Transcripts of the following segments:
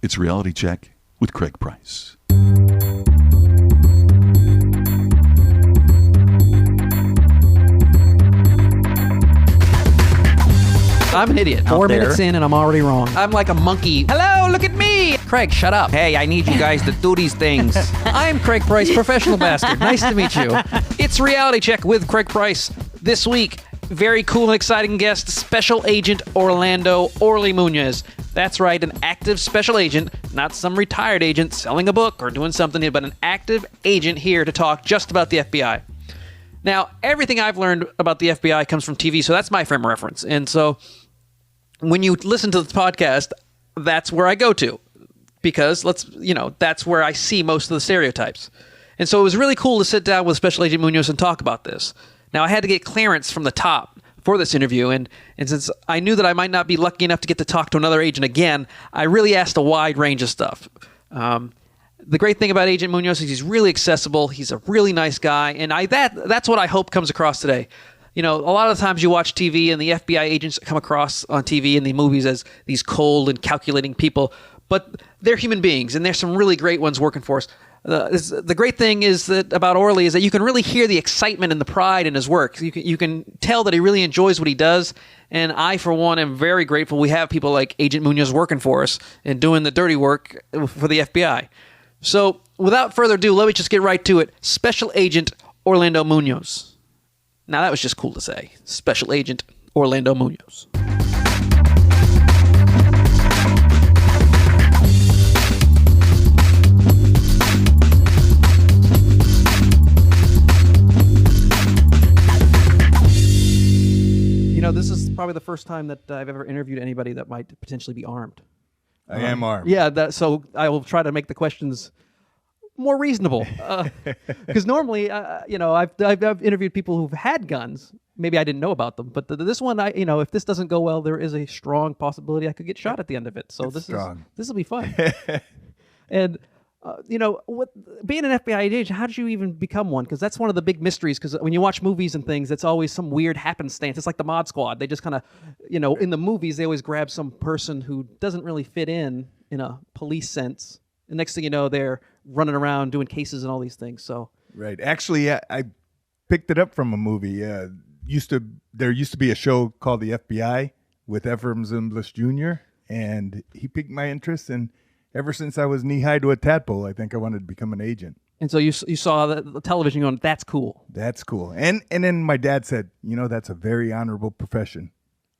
It's Reality Check with Craig Price. I'm an idiot. 4 minutes in and I'm already wrong. I'm like a monkey. Hello, look at me. Craig, shut up. Hey, I need you guys to do these things. I'm Craig Price, professional bastard. Nice to meet you. It's Reality Check with Craig Price. This week, very cool and exciting guest, Special Agent Orly Munoz. That's right, an active special agent, not some retired agent selling a book or doing something, but an active agent here to talk just about the FBI. Now, everything I've learned about the FBI comes from TV, so that's my frame of reference. And so when you listen to the podcast, that's where I go to, because that's where I see most of the stereotypes. And so it was really cool to sit down with Special Agent Munoz and talk about this. Now, I had to get clearance from the top for this interview, and since I knew that I might not be lucky enough to get to talk to another agent again, I really asked a wide range of stuff. The great thing about Agent Munoz is he's really accessible, he's a really nice guy, and that's what I hope comes across today. You know, a lot of times you watch TV and the FBI agents come across on TV and the movies as these cold and calculating people, but they're human beings, and there's some really great ones working for us. The great thing is that about Orly is that you can really hear the excitement and the pride in his work. You can tell that he really enjoys what he does, and I, for one, am very grateful we have people like Agent Munoz working for us and doing the dirty work for the FBI. So, without further ado, let me just get right to it. Special Agent Orlando Munoz. Now, that was just cool to say. Special Agent Orlando Munoz. You know, this is probably the first time that I've ever interviewed anybody that might potentially be armed. I am armed. Yeah, so I will try to make the questions more reasonable. Because normally, I've interviewed people who've had guns. Maybe I didn't know about them, but this one, if this doesn't go well, there is a strong possibility I could get shot at the end of it. So this will be fun. And being an FBI agent, how did you even become one? Because that's one of the big mysteries. Because when you watch movies and things, it's always some weird happenstance. It's like the Mod Squad. They just kind of, in the movies, they always grab some person who doesn't really fit in a police sense. The next thing you know, they're running around doing cases and all these things. So right. Actually, I picked it up from a movie. There used to be a show called The FBI with Ephraim Zimbalist Jr. and he piqued my interest, and ever since I was knee-high to a tadpole, I think I wanted to become an agent. And so you saw the television going, that's cool. That's cool. And then my dad said, that's a very honorable profession.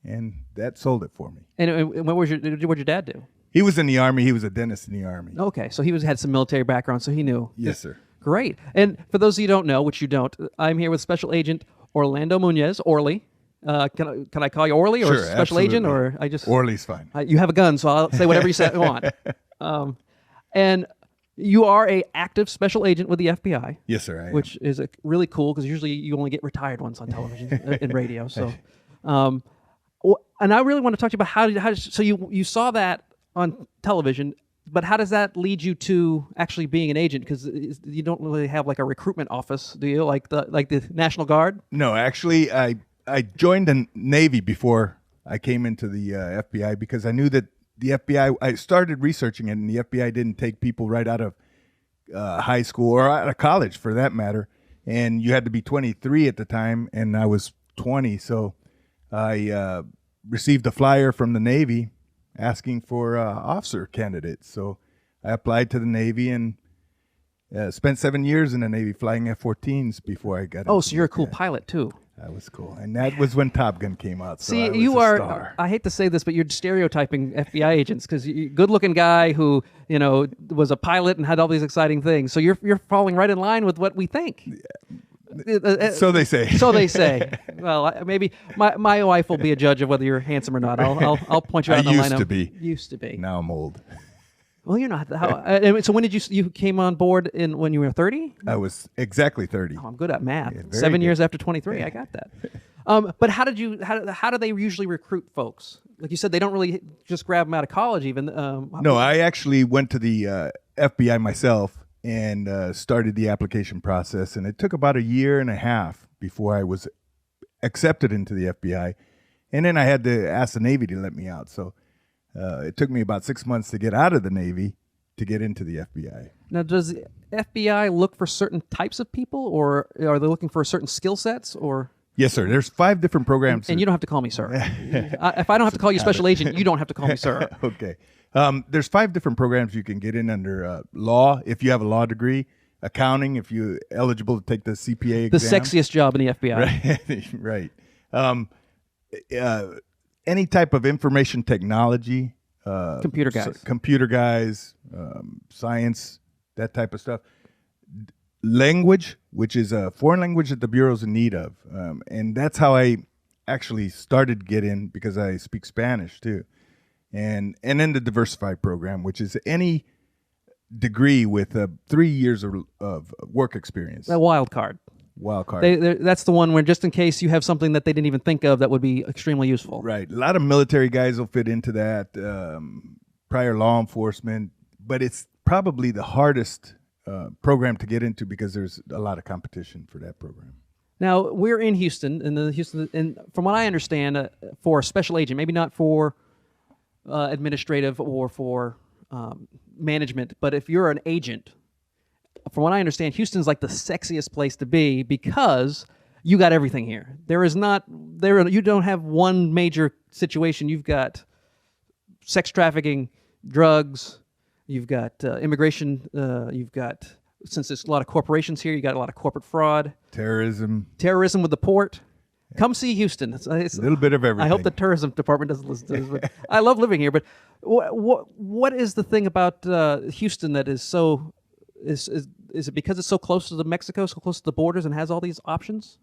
And that sold it for me. And what'd your dad do? He was in the Army. He was a dentist in the Army. Okay, so he had some military background, so he knew. Yes, sir. Great. And for those of you who don't know, which you don't, I'm here with Special Agent Orlando Munoz, Orly. Can I call you Orly or sure, Special absolutely. Agent, or I just Orly's fine. You have a gun, so I'll say whatever you want. And you are a active special agent with the FBI. Yes, sir. I am. Which is really cool because usually you only get retired ones on television and radio. So, and I really want to talk to you about how. So you saw that on television, but how does that lead you to actually being an agent? Because you don't really have like a recruitment office, do you? Like the National Guard? No, actually, I joined the Navy before I came into the FBI because I knew that the FBI, I started researching it, and the FBI didn't take people right out of high school or out of college for that matter. And you had to be 23 at the time, and I was 20. So I received a flyer from the Navy asking for officer candidates. So I applied to the Navy and spent 7 years in the Navy flying F-14s before I got Oh, so you're a cool pilot too. That was cool. And that was when Top Gun came out. So See, I was you a are, star. I hate to say this, but you're stereotyping FBI agents because you're a good-looking guy who, was a pilot and had all these exciting things. So you're falling right in line with what we think. So they say. So they say. Well, maybe my wife will be a judge of whether you're handsome or not. I'll point you out in the lineup. I used to be. Used to be. Now I'm old. Well, you're not. So when did you came on board when you were 30? I was exactly 30. Oh, I'm good at math. Yeah, 7 good. years after 23, I got that. But how do they usually recruit folks? Like you said, they don't really just grab them out of college even. No, I actually went to the FBI myself and started the application process. And it took about a year and a half before I was accepted into the FBI. And then I had to ask the Navy to let me out. So It took me about 6 months to get out of the Navy to get into the FBI. Now, does the FBI look for certain types of people, or are they looking for certain skill sets, or? Yes, sir. There's 5 different programs. And you don't have to call me sir. If I don't have to call you special agent, you don't have to call me sir. Okay. There's 5 different programs you can get in under law, if you have a law degree, accounting, if you're eligible to take the CPA The exam. sexiest job in the FBI. Right. Any type of information technology. Computer guys. Computer guys, science, that type of stuff. Language, which is a foreign language that the Bureau's in need of. And that's how I actually started to get in, because I speak Spanish too. And then the diversified program, which is any degree with 3 years of work experience. A wild card. Wild card. That's the one where, just in case you have something that they didn't even think of that would be extremely useful. Right. A lot of military guys will fit into that, prior law enforcement, but it's probably the hardest program to get into because there's a lot of competition for that program. Now, we're in Houston, and from what I understand, for a special agent, maybe not for administrative or for management, but if you're an agent, from what I understand, Houston's like the sexiest place to be because you got everything here. You don't have one major situation. You've got sex trafficking, drugs, you've got immigration, you've got, since there's a lot of corporations here, you got a lot of corporate fraud. Terrorism with the port. Come see Houston. It's a little bit of everything. I hope the tourism department doesn't listen to this. But I love living here. But what is the thing about Houston that is so... Is it because it's so close to Mexico, so close to the borders, and has all these options?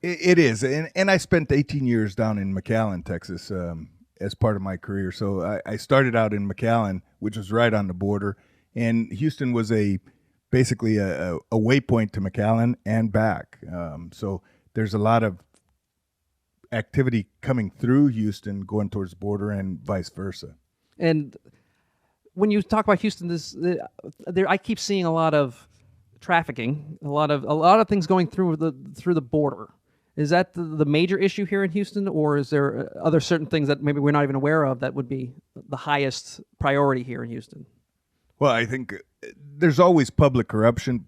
It is, and I spent 18 years down in McAllen, Texas, as part of my career. So I started out in McAllen, which was right on the border, and Houston was basically a waypoint to McAllen and back. So there's a lot of activity coming through Houston, going towards the border, and vice versa. And when you talk about Houston, I keep seeing a lot of trafficking, a lot of things going through the border. Is that the major issue here in Houston, or is there other certain things that maybe we're not even aware of that would be the highest priority here in Houston? Well, I think there's always public corruption.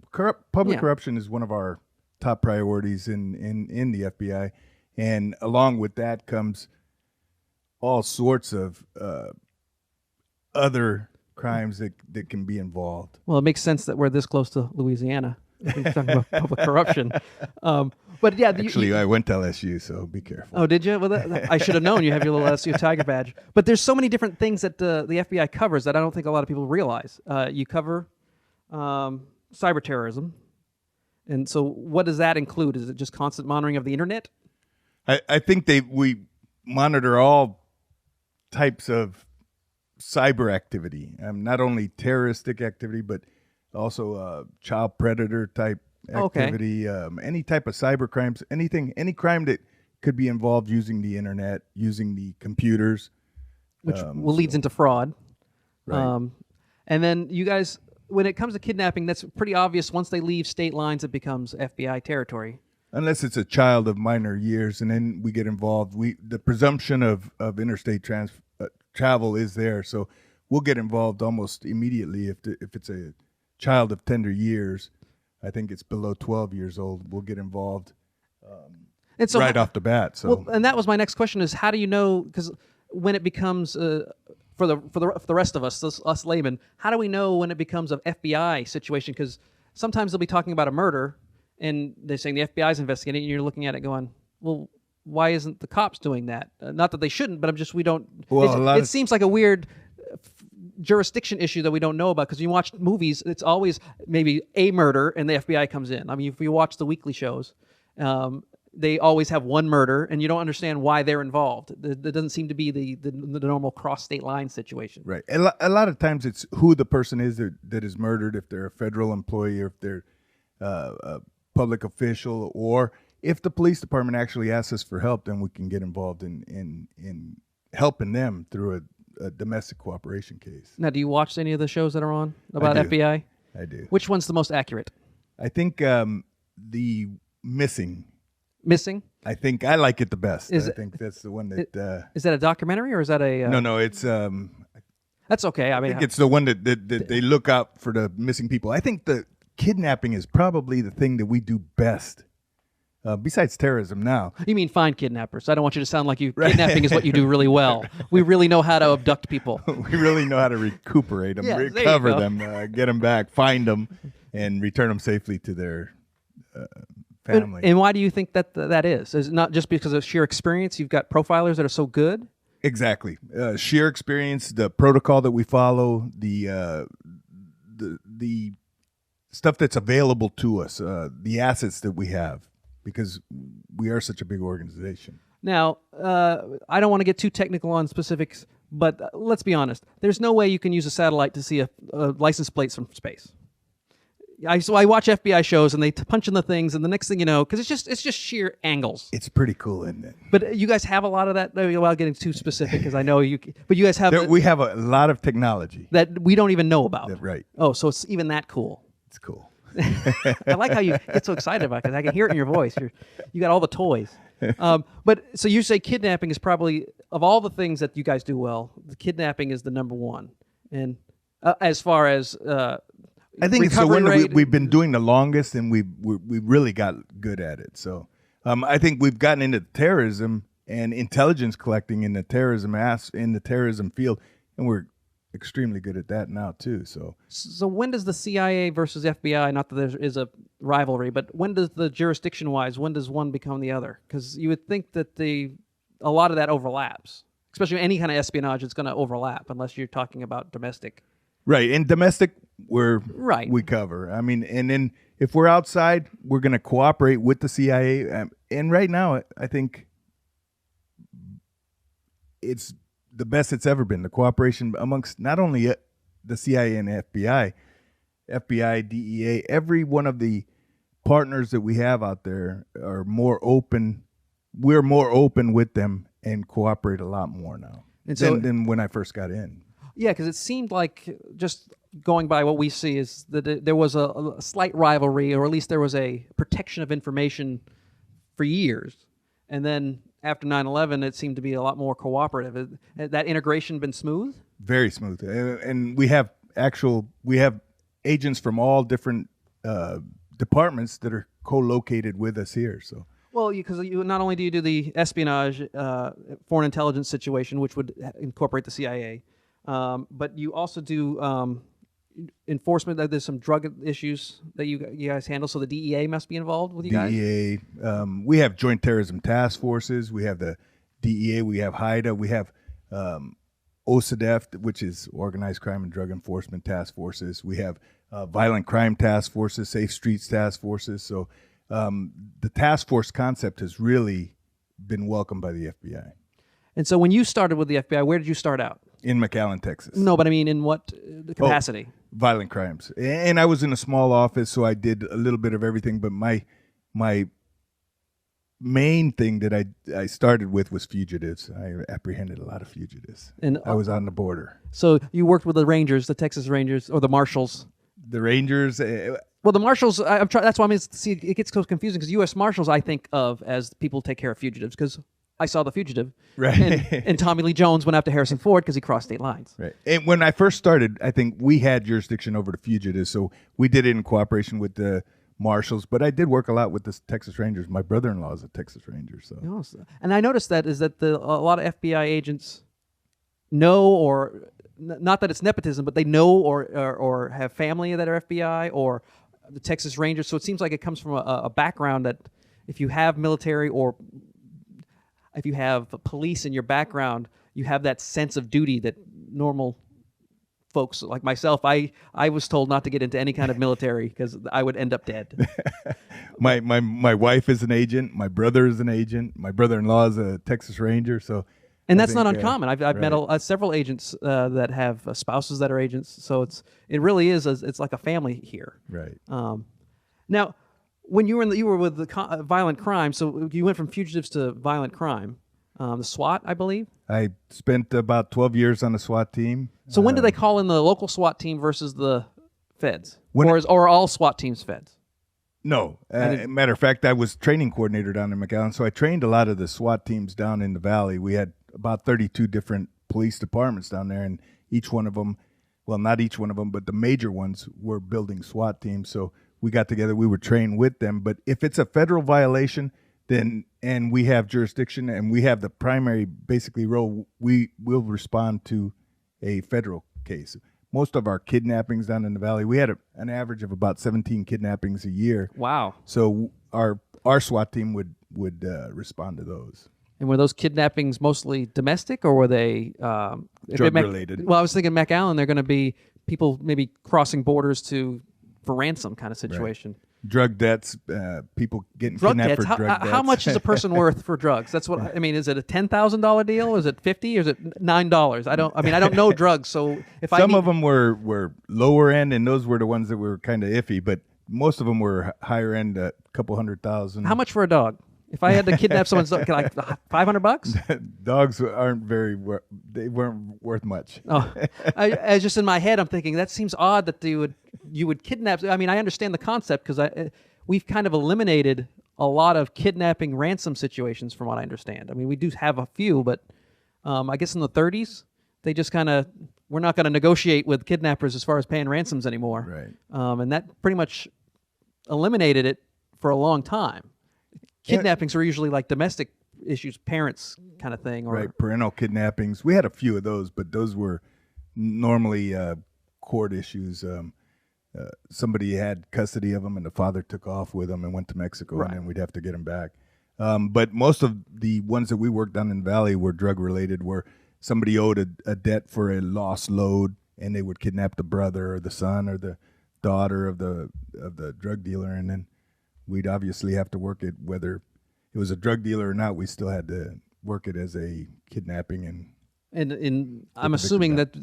Public corruption is one of our top priorities in the FBI, and along with that comes all sorts of other crimes that can be involved. Well, it makes sense that we're this close to Louisiana. We're talking about public corruption. But yeah, actually, I went to LSU, so be careful. Oh, did you? Well, I should have known. You have your little LSU Tiger badge. But there's so many different things that the FBI covers that I don't think a lot of people realize. You cover cyber terrorism, and so what does that include? Is it just constant monitoring of the internet? I think we monitor all types of cyber activity, not only terroristic activity, but also child predator type activity, any type of cyber crimes, any crime that could be involved using the internet, using the computers. Which leads into fraud. Right. And then you guys, when it comes to kidnapping, that's pretty obvious. Once they leave state lines, it becomes FBI territory. Unless it's a child of minor years, and then we get involved. The presumption of interstate travel is there, so we'll get involved almost immediately if it's a child of tender years. I think it's below 12 years old. We'll get involved and so right off the bat. So, well, and that was my next question: is how do you know? Because when it becomes for the rest of us, us laymen, how do we know when it becomes an FBI situation? Because sometimes they'll be talking about a murder, and they're saying the FBI's investigating, and you're looking at it going, well, why isn't the cops doing that? Not that they shouldn't, but we don't. Well, it seems like a weird jurisdiction issue that we don't know about, because you watch movies, it's always maybe a murder and the FBI comes in. I mean, if you watch the weekly shows, they always have one murder and you don't understand why they're involved. There doesn't seem to be the normal cross state line situation. Right. A lot of times it's who the person is that is murdered, if they're a federal employee or if they're a public official, or if the police department actually asks us for help, then we can get involved in helping them through a domestic cooperation case. Now, do you watch any of the shows that are on about FBI? I do. Which one's the most accurate? I think the Missing. I think I like it the best. I think that's the one that... is that a documentary or is that a... No, it's... I That's okay. I I mean, think it's the one that they look out for the missing people. I think the kidnapping is probably the thing that we do best, besides terrorism now. you mean find kidnappers. I don't want you to sound like kidnapping is what you do really well. We really know how to abduct people. We really know how to recuperate them, Yeah, there you recover go. them, get them back, find them, and return them safely to their family. And why do you think that is? Is it not just because of sheer experience? You've got profilers that are so good? Exactly. Sheer experience, the protocol that we follow, the stuff that's available to us, the assets that we have, because we are such a big organization. Now, I don't want to get too technical on specifics, but let's be honest. There's no way you can use a satellite to see a license plates from space. So I watch FBI shows and they punch in the things, and the next thing you know, because it's just sheer angles. It's pretty cool, isn't it? But you guys have a lot of that. Without getting too specific, because I know you. But you guys have We have a lot of technology. that we don't even know about. Right. Oh, so it's even that cool. It's cool. I like how you get so excited about it, because I can hear it in your voice. You got all the toys. But so you say kidnapping is probably, of all the things that you guys do well, the kidnapping is the number one. And as far as I think it's the recovery one that rate, we've been doing the longest, and we really got good at it. So I think we've gotten into terrorism and intelligence collecting in the terrorism field, and we're extremely good at that now too. So when does the CIA versus FBI, not that there is a rivalry, but when does the jurisdiction-wise, when does one become the other? Because you would think that a lot of that overlaps, especially any kind of espionage. It's going to overlap unless you're talking about domestic. Right. In domestic, Right. we cover. I mean, and then if we're outside, we're going to cooperate with the CIA. And right now, I think it's the best it's ever been. The cooperation amongst not only the CIA and FBI, DEA, every one of the partners that we have out there are more open. We're more open with them and cooperate a lot more now than when I first got in. Yeah, because it seemed like, just going by what we see, is that there was a slight rivalry, or at least there was a protection of information for years. And then after 9/11, it seemed to be a lot more cooperative. Has that integration been smooth? Very smooth. And we have agents from all different departments that are co-located with us here. So. Well, because you not only do you do the espionage, foreign intelligence situation, which would incorporate the CIA, but you also do enforcement. There's some drug issues that you guys handle, so the DEA must be involved with you guys? DEA. We have joint terrorism task forces. We have the DEA. We have HIDA. We have OCDEF, which is Organized Crime and Drug Enforcement Task Forces. We have Violent Crime Task Forces, Safe Streets Task Forces. So the task force concept has really been welcomed by the FBI. And so when you started with the FBI, where did you start out? In McAllen, Texas. No, but I mean, in what capacity? Violent crimes. And I was in a small office, so I did a little bit of everything. But my main thing that I started with was fugitives. I apprehended a lot of fugitives. And I was on the border. So you worked with the Rangers, the Texas Rangers, or the Marshals? The Rangers. Well, the Marshals, I'm trying. That's why it gets so confusing, because U.S. Marshals I think of as people who take care of fugitives, because I saw The Fugitive, right? And Tommy Lee Jones went after Harrison Ford because he crossed state lines. Right. And when I first started, I think we had jurisdiction over the fugitives, so we did it in cooperation with the Marshals. But I did work a lot with the Texas Rangers. My brother-in-law is a Texas Ranger, so. And I noticed that a lot of FBI agents know, or not that it's nepotism, but they know or have family that are FBI or the Texas Rangers. So it seems like it comes from a background that, if you have military or if you have police in your background, you have that sense of duty that normal folks like myself, I was told not to get into any kind of military because I would end up dead. My wife is an agent. My brother is an agent. My brother-in-law is a Texas Ranger. So, and that's not uncommon. I've met several agents that have spouses that are agents. So it really is it's like a family here. Right. Now, when you were with the violent crime, so you went from fugitives to violent crime, the SWAT, I believe. I spent about 12 years on the SWAT team. So when do they call in the local SWAT team versus the feds, or are all SWAT teams feds? No. Matter of fact, I was training coordinator down in McAllen, so I trained a lot of the SWAT teams down in the valley. We had about 32 different police departments down there, and each one of them, well, not each one of them, but the major ones were building SWAT teams. So we got together, we would train with them. But if it's a federal violation, then and we have jurisdiction and we have the primary basically role, we will respond to a federal case. Most of our kidnappings down in the valley, we had an average of about 17 kidnappings a year. Wow. So our SWAT team would respond to those. And were those kidnappings mostly domestic, or were they drug-related? Well, I was thinking McAllen, they're going to be people maybe crossing borders for ransom kind of situation. Right. Drug debts, people getting Drug kidnapped debts. for drug debts. How much is a person worth for drugs? That's what I mean. Is it a $10,000 deal? Is it $50? Or is it $9? I don't know drugs. So if some of them were lower end, and those were the ones that were kind of iffy. But most of them were higher end, a couple $100,000. How much for a dog? If I had to kidnap someone's dog, like $500? Dogs aren't they weren't worth much. Oh, I just in my head, I'm thinking that seems odd that you would kidnap. I mean, I understand the concept because we've kind of eliminated a lot of kidnapping ransom situations from what I understand. I mean, we do have a few, but I guess in the 30s, they just kind of, we're not going to negotiate with kidnappers as far as paying ransoms anymore. Right. And that pretty much eliminated it for a long time. Kidnappings were usually like domestic issues, parents kind of thing. Or, right, parental kidnappings. We had a few of those, but those were normally court issues. Somebody had custody of them, and the father took off with them and went to Mexico, Right. and then we'd have to get them back. But most of the ones that we worked on in the Valley were drug-related, where somebody owed a debt for a lost load, and they would kidnap the brother or the son or the daughter of the drug dealer, and then we'd obviously have to work it, whether it was a drug dealer or not. We still had to work it as a kidnapping. And I'm assuming that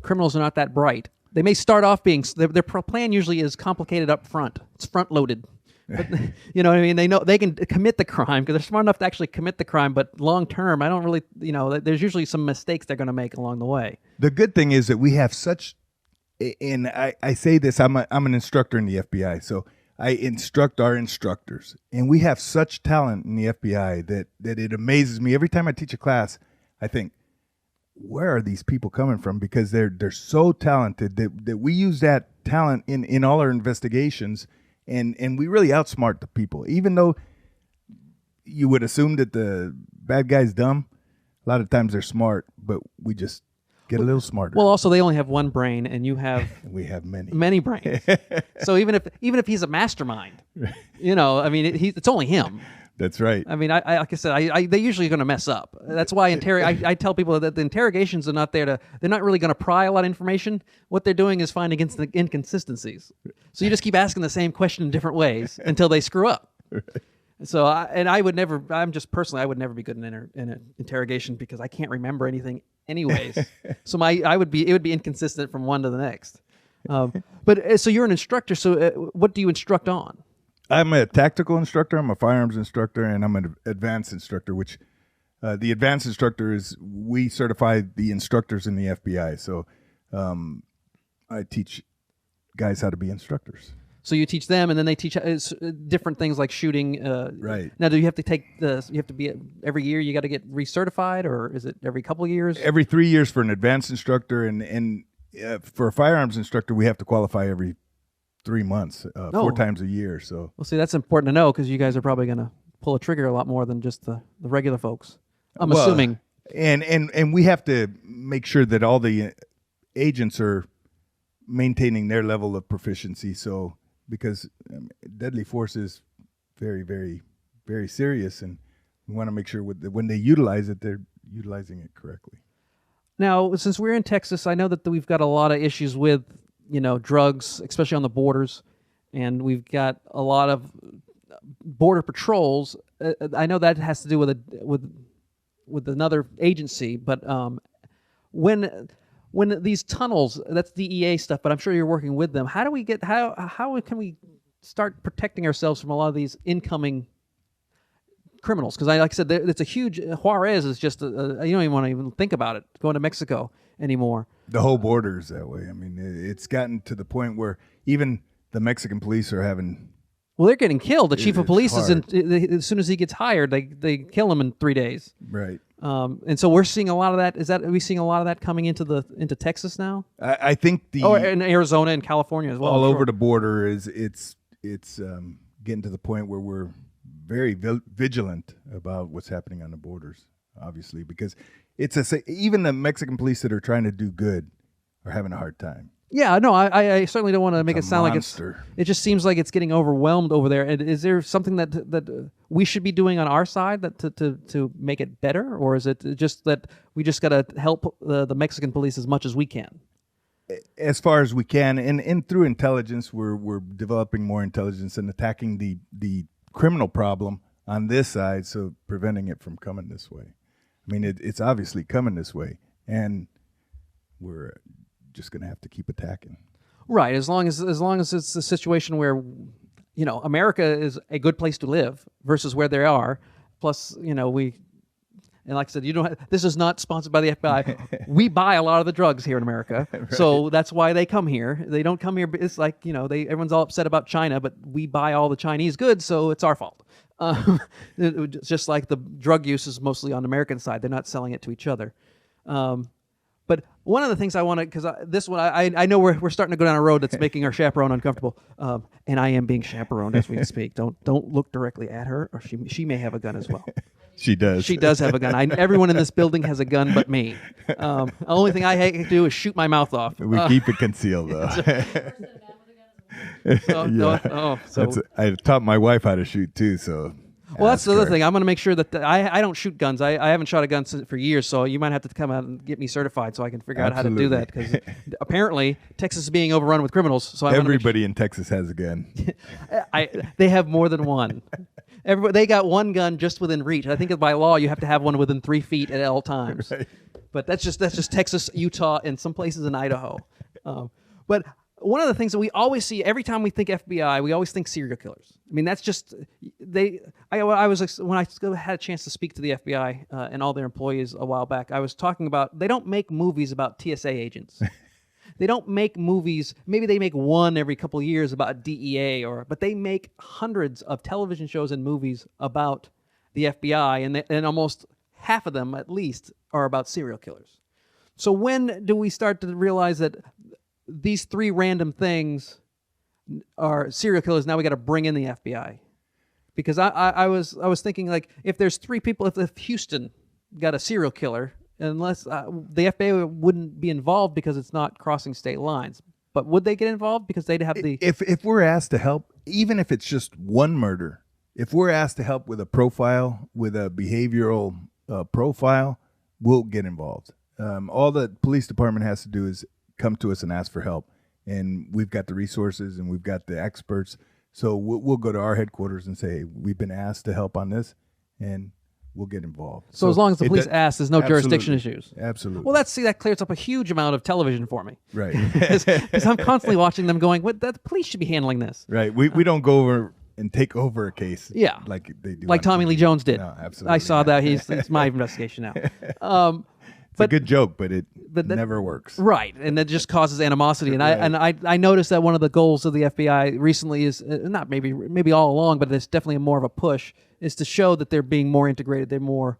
criminals are not that bright. They may start off being their plan usually is complicated up front. It's front loaded. But, you know what I mean? They know they can commit the crime because they're smart enough to actually commit the crime. But long term, I don't really, there's usually some mistakes they're going to make along the way. The good thing is that we have such, and I say this, I'm an instructor in the FBI, so I instruct our instructors, and we have such talent in the FBI that it amazes me. Every time I teach a class, I think, where are these people coming from? Because they're so talented that we use that talent in all our investigations, and we really outsmart the people. Even though you would assume that the bad guy's dumb, a lot of times they're smart, but we just get a little smarter. Well, also they only have one brain, and you have we have many brains. So even if he's a mastermind, it's only him. That's right. I mean, like I said, they usually are going to mess up. That's why I tell people that the interrogations are not there they're not really going to pry a lot of information. What they're doing is finding inconsistencies. So you just keep asking the same question in different ways until they screw up. Right. So I would never be good in an interrogation because I can't remember anything anyways. So it would be inconsistent from one to the next. But so you're an instructor. So what do you instruct on? I'm a tactical instructor, I'm a firearms instructor, and I'm an advanced instructor, which the advanced instructor is, we certify the instructors in the FBI. So I teach guys how to be instructors. So you teach them, and then they teach different things like shooting. Right. Now, do you have to be every year you got to get recertified, or is it every couple of years? Every 3 years for an advanced instructor, and for a firearms instructor, we have to qualify every 3 months, 4 times a year. So, well, see, that's important to know because you guys are probably going to pull a trigger a lot more than just the regular folks. I'm assuming. And we have to make sure that all the agents are maintaining their level of proficiency. So, because deadly force is very, very, very serious, and we want to make sure when they utilize it, they're utilizing it correctly. Now, since we're in Texas, I know that we've got a lot of issues with drugs, especially on the borders, and we've got a lot of border patrols. I know that has to do with another agency, but when these tunnels, that's DEA stuff, but I'm sure you're working with them. How can we start protecting ourselves from a lot of these incoming criminals? Because like I said, it's a huge, Juarez is just, you don't even want to even think about it, going to Mexico anymore. The whole border is that way. I mean, it's gotten to the point where even the Mexican police are having... Well, they're getting killed. The chief of police as soon as he gets hired, they kill him in 3 days. Right. And so we're seeing a lot of that. Are we seeing a lot of that coming into Texas now? I think In Arizona and California as well. all over the border it's getting to the point where we're very vigilant about what's happening on the borders, obviously, because even the Mexican police that are trying to do good are having a hard time. Yeah, no, I certainly don't want to make it sound monster. like it just seems like it's getting overwhelmed over there. And is there something that we should be doing on our side to make it better, or is it just that we just got to help the Mexican police as much as we can? As far as we can, and through intelligence, we're developing more intelligence and attacking the criminal problem on this side, so preventing it from coming this way. I mean, it's obviously coming this way, and we're just going to have to keep attacking. Right, as long as it's a situation where, America is a good place to live versus where they are. Plus, and like I said, this is not sponsored by the FBI. We buy a lot of the drugs here in America, right. So that's why they come here. They don't come here. It's like everyone's all upset about China, but we buy all the Chinese goods, so it's our fault. Just like the drug use is mostly on the American side. They're not selling it to each other. But one of the things I want to, because this one, I know we're starting to go down a road that's making our chaperone uncomfortable, and I am being chaperoned as we speak. Don't look directly at her, or she may have a gun as well. She does. She does have a gun. Everyone in this building has a gun but me. The only thing I hate to do is shoot my mouth off. We keep it concealed, though. I taught my wife how to shoot, too, so... Well, that's the other thing. I'm going to make sure that I don't shoot guns. I haven't shot a gun for years, so you might have to come out and get me certified so I can figure out how to do that. Because apparently Texas is being overrun with criminals. So everybody in Texas has a gun. They have more than one. They got one gun just within reach. I think by law you have to have one within 3 feet at all times. Right. But that's just Texas, Utah, and some places in Idaho. But one of the things that we always see every time we think FBI, we always think serial killers. I mean, that's just when I had a chance to speak to the FBI and all their employees a while back, I was talking about they don't make movies about TSA agents. They don't make movies. Maybe they make one every couple of years about DEA, but they make hundreds of television shows and movies about the FBI, and almost half of them, at least, are about serial killers. So when do we start to realize that these three random things are serial killers? Now we got to bring in the FBI, because I was thinking, like, if there's three people, if Houston got a serial killer, unless the FBI wouldn't be involved because it's not crossing state lines, but would they get involved because they'd have the if we're asked to help, even if it's just one murder, if we're asked to help with a profile, with a behavioral profile, we'll get involved. All the police department has to do is come to us and ask for help, and we've got the resources and we've got the experts, so we'll go to our headquarters and say, hey, we've been asked to help on this, and we'll get involved. So as long as the police ask, there's no jurisdiction issues. Absolutely. Well, that clears up a huge amount of television for me. Right. Because I'm constantly watching them going, the police should be handling this. Right. We don't go over and take over a case. Yeah. Like they do. Like Tommy Lee Jones did. No, absolutely. I saw that. It's my investigation now. It's a good joke, but it never works. Right, and that just causes animosity. And I noticed that one of the goals of the FBI recently is not maybe all along, but it's definitely more of a push, is to show that they're being more integrated. They're more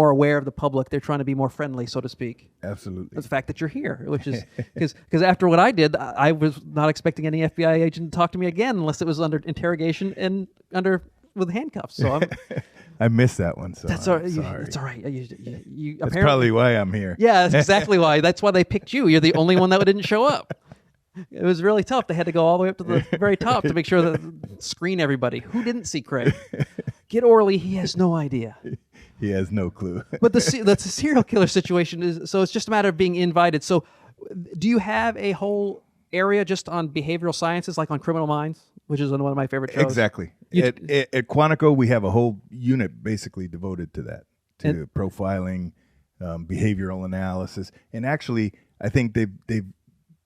aware of the public. They're trying to be more friendly, so to speak. Absolutely. The fact that you're here, which is because after what I did, I was not expecting any FBI agent to talk to me again unless it was under interrogation and with handcuffs. So I missed that one. So that's all right. Sorry. It's all right. That's probably why I'm here. Yeah, that's exactly why. That's why they picked you. You're the only one that didn't show up. It was really tough. They had to go all the way up to the very top to make sure that screen everybody. Who didn't see Craig? Get Orly. He has no idea. He has no clue. But the serial killer situation is, so it's just a matter of being invited. So do you have a whole area just on behavioral sciences, like on Criminal Minds, which is one of my favorite shows? Exactly. At Quantico, we have a whole unit basically devoted to that, to profiling, behavioral analysis. And actually, I think they've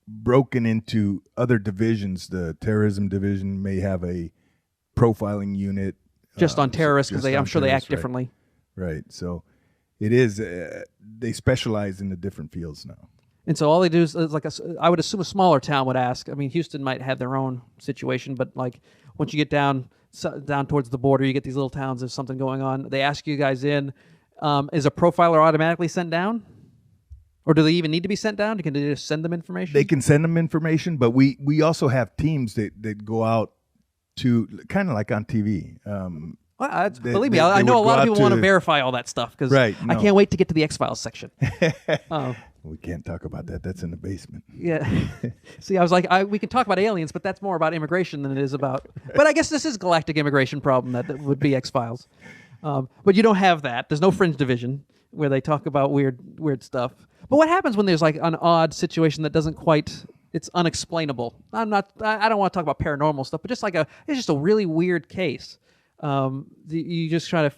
broken into other divisions. The terrorism division may have a profiling unit. Just on terrorists, because I'm sure they act differently. Right. So it is, they specialize in the different fields now. And so all they do is like I would assume a smaller town would ask. I mean, Houston might have their own situation, but like once you get down towards the border, you get these little towns. There's something going on. They ask you guys in. is a profiler automatically sent down? Or do they even need to be sent down? Can they just send them information? They can send them information, but we also have teams that go out to kind of like on TV. Believe me, I know a lot of people want to verify all that stuff because I can't wait to get to the X-Files section. We can't talk about that. That's in the basement. Yeah. See, I was like, we can talk about aliens, but that's more about immigration than it is about. But I guess this is galactic immigration problem that would be X-Files. But you don't have that. There's no fringe division where they talk about weird stuff. But what happens when there's like an odd situation that doesn't quite? It's unexplainable. I don't want to talk about paranormal stuff, but just like it's just a really weird case. You just try to,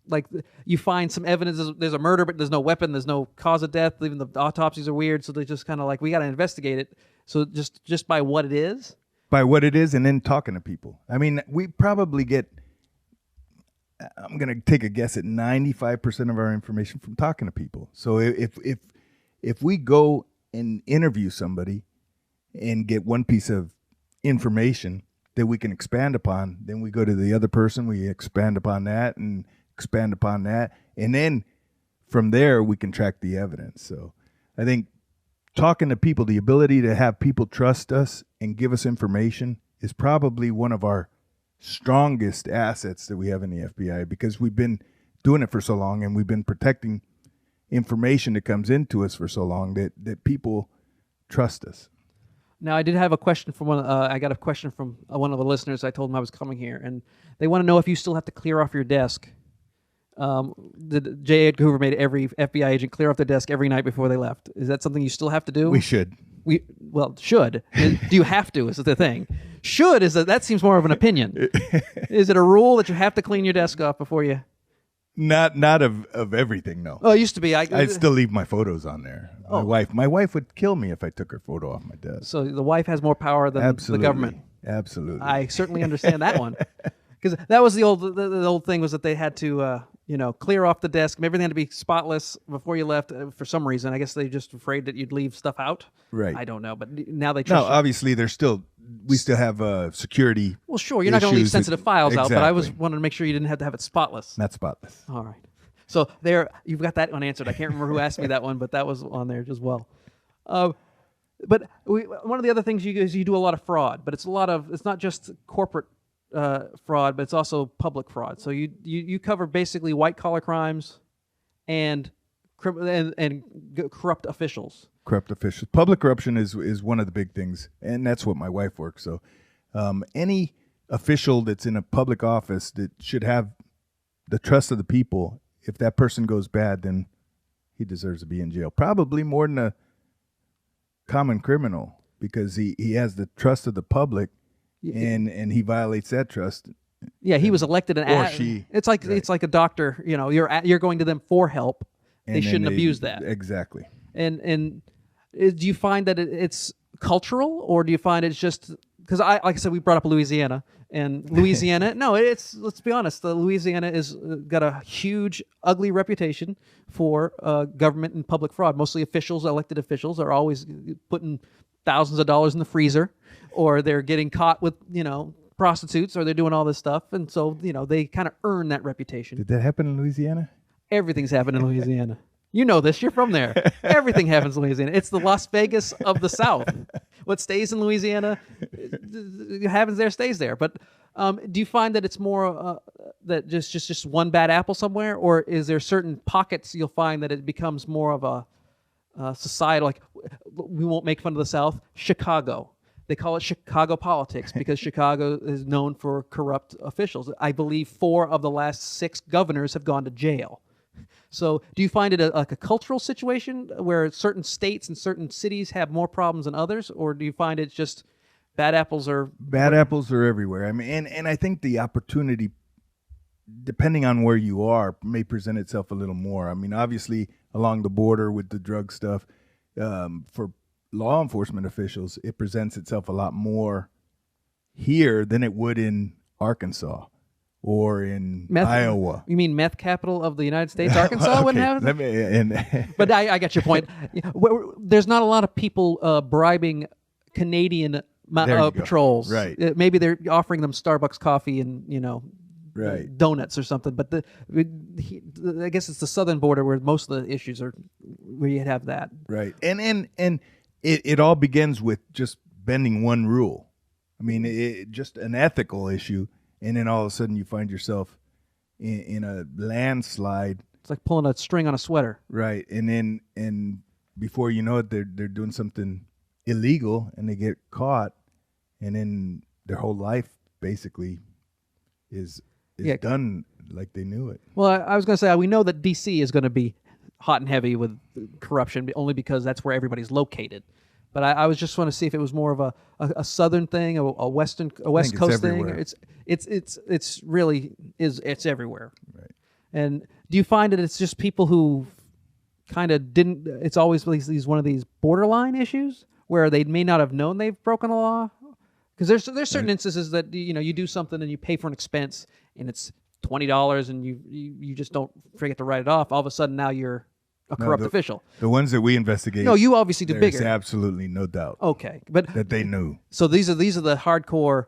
like, you find some evidence. There's a murder, but there's no weapon. There's no cause of death. Even the autopsies are weird. So they just kind of like, we got to investigate it. So just by what it is. By what it is, and then talking to people. I mean, we probably get. I'm going to take a guess at 95% of our information from talking to people. So if we go and interview somebody and get one piece of information that we can expand upon, then we go to the other person, we expand upon that and expand upon that, and then from there we can track the evidence. So I think talking to people, the ability to have people trust us and give us information is probably one of our strongest assets that we have in the FBI, because we've been doing it for so long and we've been protecting information that comes into us for so long that people trust us. Now, I did have a question from one. I got a question from one of the listeners. I told them I was coming here, and they want to know if you still have to clear off your desk. J. Edgar Hoover made every FBI agent clear off their desk every night before they left. Is that something you still have to do? We should. Should. Do you have to? Is the thing. Should is that seems more of an opinion. Is it a rule that you have to clean your desk off before you? Not of everything, no. Oh, it used to be. I'd still leave my photos on there. My wife would kill me if I took her photo off my desk. So the wife has more power than the government. Absolutely. I certainly understand that one. Because that was the old thing was that they had to clear off the desk. Everything had to be spotless before you left for some reason. I guess they just afraid that you'd leave stuff out. Right. I don't know, but now they trust you. Obviously we still have security. Well, sure, you're not going to leave sensitive files out, but I Exactly. wanted to make sure you didn't have to have it spotless. Not spotless. All right. So there, you've got that one answered. I can't remember who asked me that one, but that was on there as well. But one of the other things you do a lot of fraud, but it's not just corporate fraud, but it's also public fraud. So you cover basically white collar crimes and corrupt officials. Corrupt officials. Public corruption is one of the big things, and that's what my wife works. So any official that's in a public office that should have the trust of the people, if that person goes bad, then he deserves to be in jail. Probably more than a common criminal, because he has the trust of the public, and he violates that trust. Yeah, he was elected she. It's like Right. It's like a doctor. You're going to them for help. They shouldn't abuse that. Exactly. And do you find that it's cultural, or do you find it's just because like I said, we brought up Louisiana, and Louisiana. No, let's be honest. Louisiana is got a huge, ugly reputation for government and public fraud. Mostly elected officials, are always putting thousands of dollars in the freezer, or they're getting caught with prostitutes, or they're doing all this stuff, and so they kind of earn that reputation. Did that happen in Louisiana? Everything's happened in Louisiana. You know this. You're from there. Everything happens in Louisiana. It's the Las Vegas of the South. What stays in Louisiana happens there, stays there. But do you find that it's more that just one bad apple somewhere, or is there certain pockets you'll find that it becomes more of a societal? Like, we won't make fun of the South. Chicago. They call it Chicago politics because Chicago is known for corrupt officials. I believe 4 of the last 6 governors have gone to jail. So do you find it like a cultural situation where certain states and certain cities have more problems than others, or do you find it's just bad apples are everywhere? I mean, and I think the opportunity, depending on where you are, may present itself a little more. I mean, obviously along the border with the drug stuff, for law enforcement officials, it presents itself a lot more here than it would in Arkansas. Or in Iowa. You mean meth capital of the United States? Arkansas wouldn't have it? But I got your point. There's not a lot of people bribing Canadian patrols. Right. Maybe they're offering them Starbucks coffee and, Right. donuts or something. But I guess it's the southern border where most of the issues are, where you have that. Right. And it all begins with just bending one rule. I mean, just an ethical issue, and then all of a sudden you find yourself in a landslide. It's like pulling a string on a sweater. Right. And before you know it, they're doing something illegal, and they get caught, and then their whole life basically is done like they knew it. Well, I was going to say, we know that D.C. is going to be hot and heavy with corruption, only because that's where everybody's located. But I was just want to see if it was more of a southern thing, a west coast thing. It's really it's everywhere. Right. And do you find that it's just people who kind of didn't? It's always these one of these borderline issues where they may not have known they've broken a law. Because there's certain instances that you do something and you pay for an expense and it's $20 and you just don't forget to write it off. All of a sudden now you're a corrupt official. The ones that we investigate. No, you obviously do there's bigger. absolutely no doubt. Okay, but that they knew. So these are the hardcore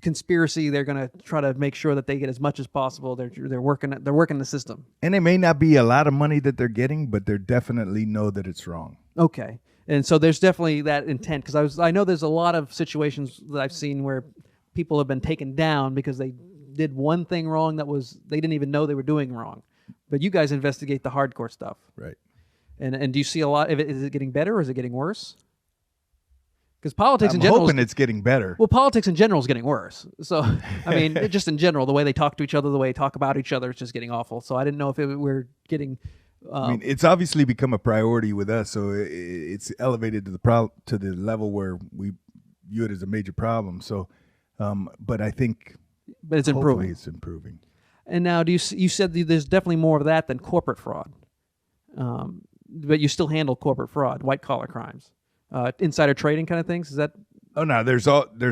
conspiracy. They're going to try to make sure that they get as much as possible. They're working the system. And it may not be a lot of money that they're getting, but they definitely know that it's wrong. Okay. And so there's definitely that intent, because I know there's a lot of situations that I've seen where people have been taken down because they did one thing wrong they didn't even know they were doing wrong. But you guys investigate the hardcore stuff. Right. And do you see a lot of it? Is it getting better or is it getting worse? Because politics in I'm general, hoping it's getting better. Well, politics in general is getting worse. So, I mean, just in general, the way they talk to each other, the way they talk about each other, it's just getting awful. So I didn't know if we're getting. I mean, it's obviously become a priority with us, so it's elevated to the level where we view it as a major problem. So, but I think, but it's improving. It's improving. And now, you said that there's definitely more of that than corporate fraud, but you still handle corporate fraud, white collar crimes, insider trading kind of things. Is that? Oh no, there's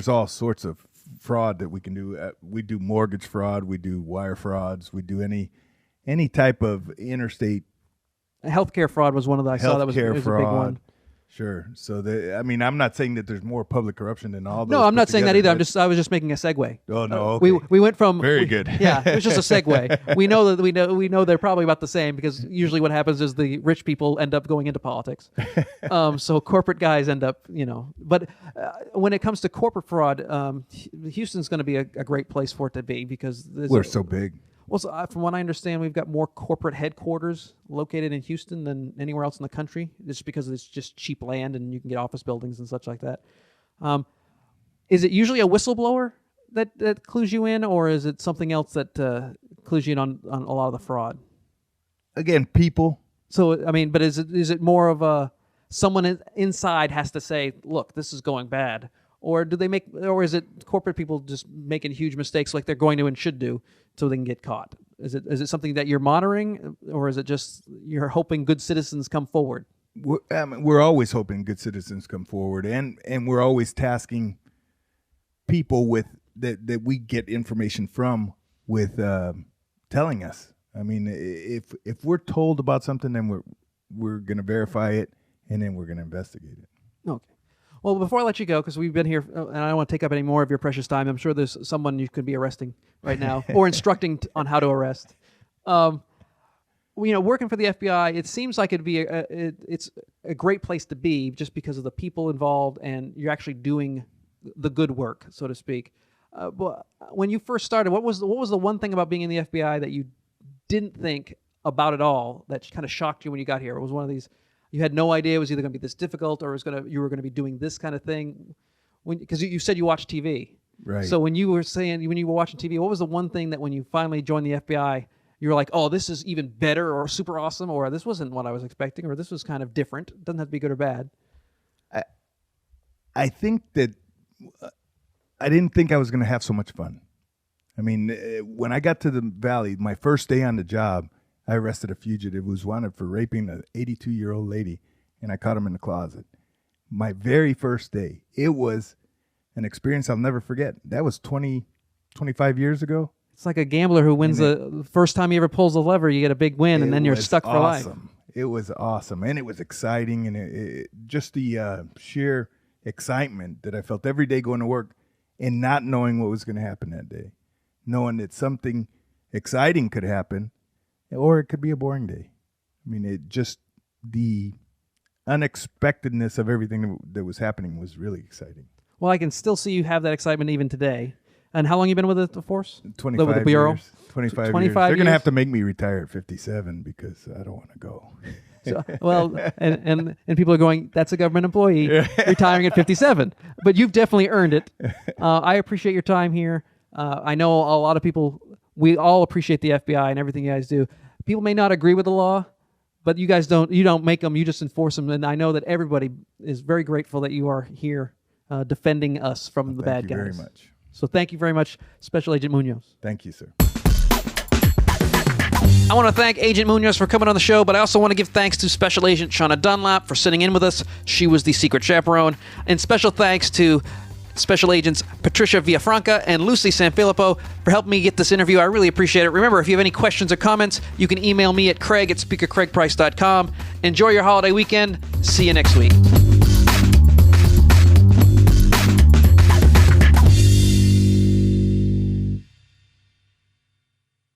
all sorts of fraud that we can do. We do mortgage fraud, we do wire frauds, we do any type of interstate. Healthcare fraud was one of the I saw that was a big one. Sure. So I'm not saying that there's more public corruption than all those. No, I'm not saying that either. I was just making a segue. Oh no. Okay. We went from very good. Yeah, it was just a segue. We know that we know they're probably about the same, because usually what happens is the rich people end up going into politics. So corporate guys end up, But when it comes to corporate fraud, Houston's going to be a great place for it to be, because we're so big. Well, so, from what I understand, we've got more corporate headquarters located in Houston than anywhere else in the country, just because it's just cheap land and you can get office buildings and such like that. Is it usually a whistleblower that clues you in, or is it something else that clues you in on a lot of the fraud? Again, people. So, I mean, but is it more of someone inside has to say, look, this is going bad? Or is it corporate people just making huge mistakes like they're going to and should do so they can get caught? Is it something that you're monitoring, or is it just you're hoping good citizens come forward? We're always hoping good citizens come forward, and we're always tasking people with that we get information from with telling us. I mean, if we're told about something, then we're going to verify it, and then we're going to investigate it. Okay. Well, before I let you go, because we've been here, and I don't want to take up any more of your precious time. I'm sure there's someone you could be arresting right now, or instructing on how to arrest. Working for the FBI, it seems like it'd be it's a great place to be, just because of the people involved, and you're actually doing the good work, so to speak. But when you first started, what was the one thing about being in the FBI that you didn't think about at all that kind of shocked you when you got here? It was one of these. You had no idea it was either going to be this difficult, or you were going to be doing this kind of thing, because you said you watched TV. Right. So when you were watching TV, what was the one thing that when you finally joined the FBI, you were like, oh, this is even better, or super awesome, or this wasn't what I was expecting, or this was kind of different? It doesn't have to be good or bad. I think that I didn't think I was going to have so much fun. I mean, when I got to the Valley, my first day on the job, I arrested a fugitive who was wanted for raping an 82-year-old lady, and I caught him in the closet. My very first day. It was an experience I'll never forget. That was 25 years ago. It's like a gambler who wins the first time he ever pulls a lever, you get a big win, and then you're stuck for life. It was awesome, and it was exciting, and just the sheer excitement that I felt every day going to work and not knowing what was going to happen that day. knowing that something exciting could happen, or it could be a boring day. I mean, it just the unexpectedness of everything that was happening was really exciting. Well, I can still see you have that excitement even today. And how long you been with the force? 25 with the Bureau? years. 25 25 years. They're going to years? have to make me retire at 57 because I don't want to go. So, well, and people are going, that's a government employee retiring at 57. But you've definitely earned it. I appreciate your time here. I know a lot of people, we all appreciate the FBI and everything you guys do. People may not agree with the law, but you guys don't make them, you just enforce them. And I know that everybody is very grateful that you are here defending us from the bad guys. Thank you very much. So thank you very much, Special Agent Munoz. Thank you, sir. I want to thank Agent Munoz for coming on the show, but I also want to give thanks to Special Agent Shauna Dunlap for sitting in with us. She was the secret chaperone. And special thanks to Special Agents Patricia Villafranca and Lucy Sanfilippo for helping me get this interview. I really appreciate it. Remember, if you have any questions or comments, you can email me at craig@speakercraigprice.com. Enjoy your holiday weekend. See you next week.